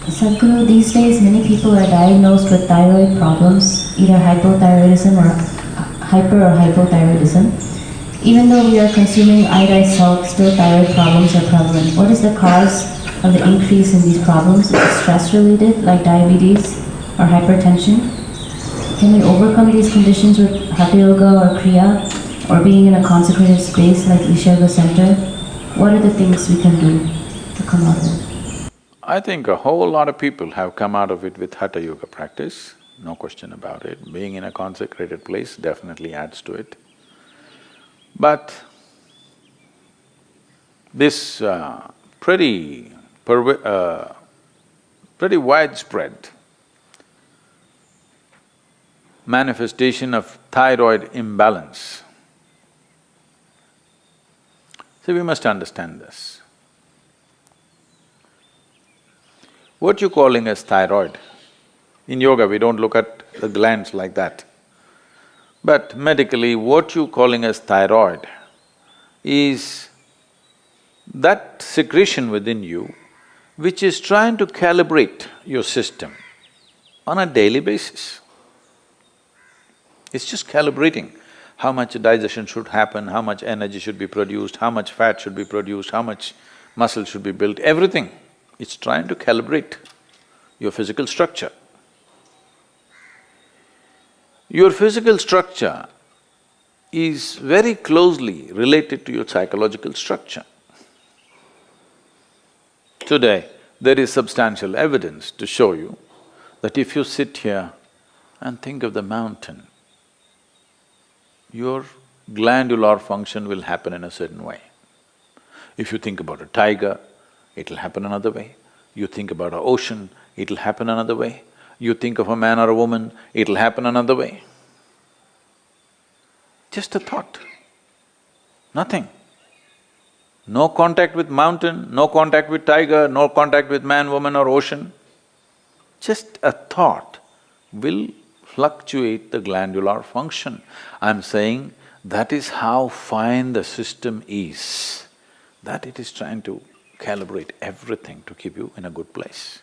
Sadhguru, these days many people are diagnosed with thyroid problems, either hypothyroidism or hyper or hypothyroidism. Even though we are consuming iodized salt, still thyroid problems are prevalent. What is the cause of the increase in these problems? Is it stress related, like diabetes or hypertension? Can we overcome these conditions with hatha yoga or kriya, or being in a consecrated space like Isha Yoga Center? What are the things we can do to come out of it? I think a whole lot of people have come out of it with hatha yoga practice, no question about it. Being in a consecrated place definitely adds to it. But this pretty widespread manifestation of thyroid imbalance. See, we must understand this. What you're calling as thyroid, in yoga we don't look at the glands like that. But medically, what you're calling as thyroid is that secretion within you which is trying to calibrate your system on a daily basis. It's just calibrating how much digestion should happen, how much energy should be produced, how much fat should be produced, how much muscle should be built, everything. It's trying to calibrate your physical structure. Your physical structure is very closely related to your psychological structure. Today, there is substantial evidence to show you that if you sit here and think of the mountain, your glandular function will happen in a certain way. If you think about a tiger, it'll happen another way. You think about an ocean, it'll happen another way. You think of a man or a woman, it'll happen another way. Just a thought, nothing. No contact with mountain, no contact with tiger, no contact with man, woman or ocean. Just a thought will fluctuate the glandular function. I'm saying that is how fine the system is, that it is trying to calibrate everything to keep you in a good place.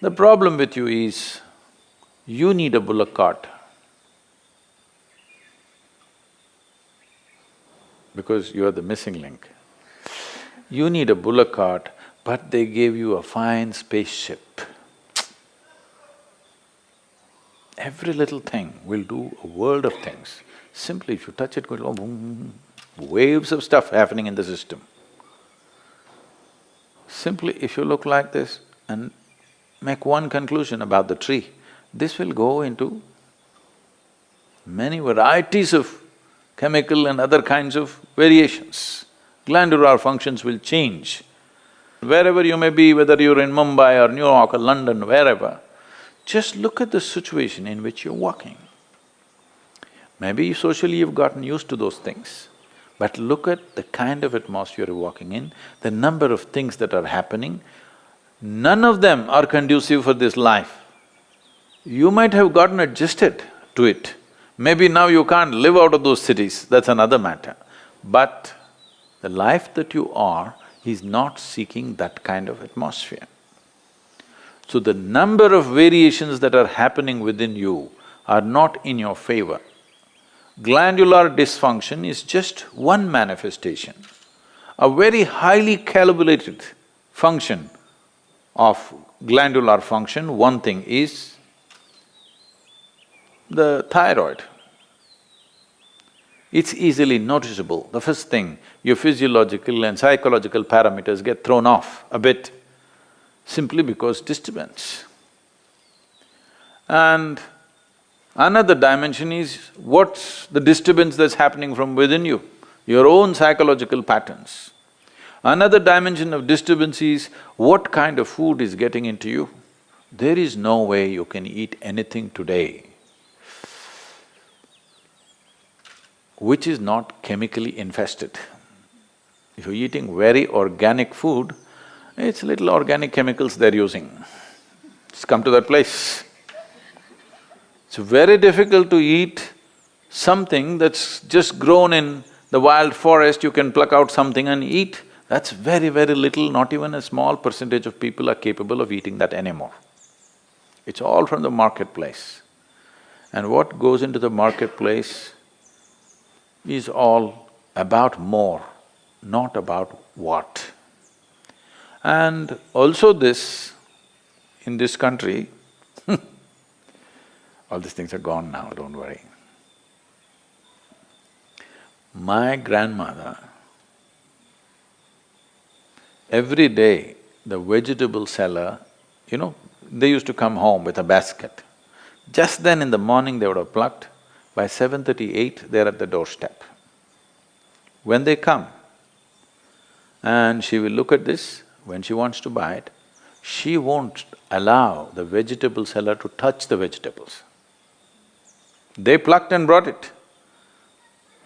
The problem with you is, you need a bullock cart because you are the missing link. You need a bullock cart, but they gave you a fine spaceship. Every little thing will do a world of things. Simply if you touch it, go boom, waves of stuff happening in the system. Simply if you look like this and make one conclusion about the tree, this will go into many varieties of chemical and other kinds of variations. Glandular functions will change. Wherever you may be, whether you're in Mumbai or New York or London, wherever, just look at the situation in which you're walking. Maybe socially you've gotten used to those things, but look at the kind of atmosphere you're walking in, the number of things that are happening, none of them are conducive for this life. You might have gotten adjusted to it. Maybe now you can't live out of those cities, that's another matter. But the life that you are is not seeking that kind of atmosphere. So the number of variations that are happening within you are not in your favor. Glandular dysfunction is just one manifestation. A very highly calibrated function of glandular function, one thing is the thyroid. It's easily noticeable. The first thing, your physiological and psychological parameters get thrown off a bit simply because disturbance. And another dimension is what's the disturbance that's happening from within you, your own psychological patterns. Another dimension of disturbance is what kind of food is getting into you. There is no way you can eat anything today which is not chemically infested. If you're eating very organic food, it's little organic chemicals they're using. It's come to that place. It's very difficult to eat something that's just grown in the wild forest. You can pluck out something and eat. That's very, very little, not even a small percentage of people are capable of eating that anymore. It's all from the marketplace. And what goes into the marketplace is all about more, not about what. And also this, in this country, all these things are gone now, don't worry. My grandmother, every day the vegetable seller, they used to come home with a basket. Just then in the morning they would have plucked, by 7:38 they're at the doorstep. When they come, and she will look at this, when she wants to buy it, she won't allow the vegetable seller to touch the vegetables. They plucked and brought it.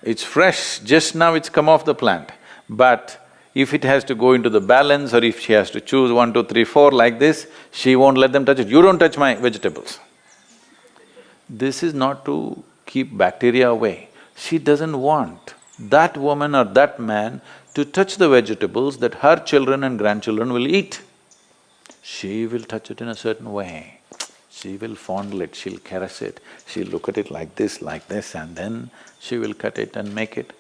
It's fresh, just now it's come off the plant. But if it has to go into the balance or if she has to choose 1, 2, 3, 4 like this, she won't let them touch it. You don't touch my vegetables. This is not to keep bacteria away. She doesn't want that woman or that man to touch the vegetables that her children and grandchildren will eat. She will touch it in a certain way. She will fondle it, she'll caress it, she'll look at it like this, and then she will cut it and make it.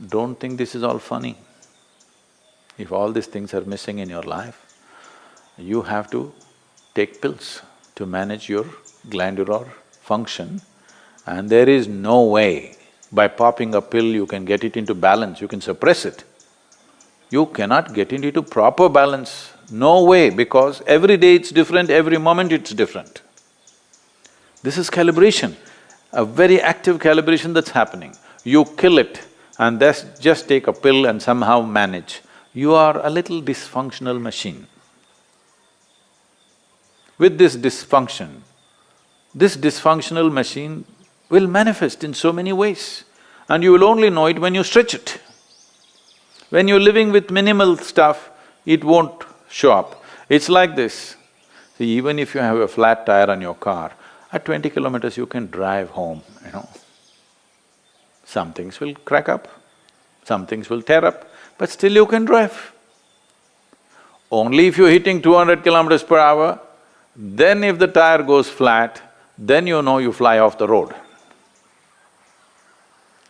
Don't think this is all funny. If all these things are missing in your life, you have to take pills to manage your glandular function, and there is no way by popping a pill you can get it into balance, you can suppress it. You cannot get it into proper balance, no way, because every day it's different, every moment it's different. This is calibration, a very active calibration that's happening. You kill it and just take a pill and somehow manage. You are a little dysfunctional machine. With this dysfunctional machine will manifest in so many ways, and you will only know it when you stretch it. When you're living with minimal stuff, it won't show up. It's like this. See, even if you have a flat tire on your car, at 20 kilometers you can drive home, Some things will crack up, some things will tear up, but still you can drive. Only if you're hitting 200 kilometers per hour, then if the tire goes flat, then you know you fly off the road.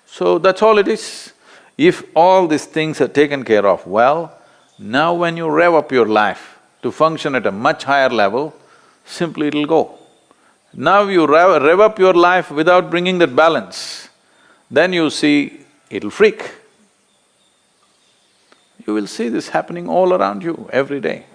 So that's all it is. If all these things are taken care of well, now when you rev up your life to function at a much higher level, simply it'll go. Now you rev up your life without bringing that balance, then you see it'll freak. You will see this happening all around you every day.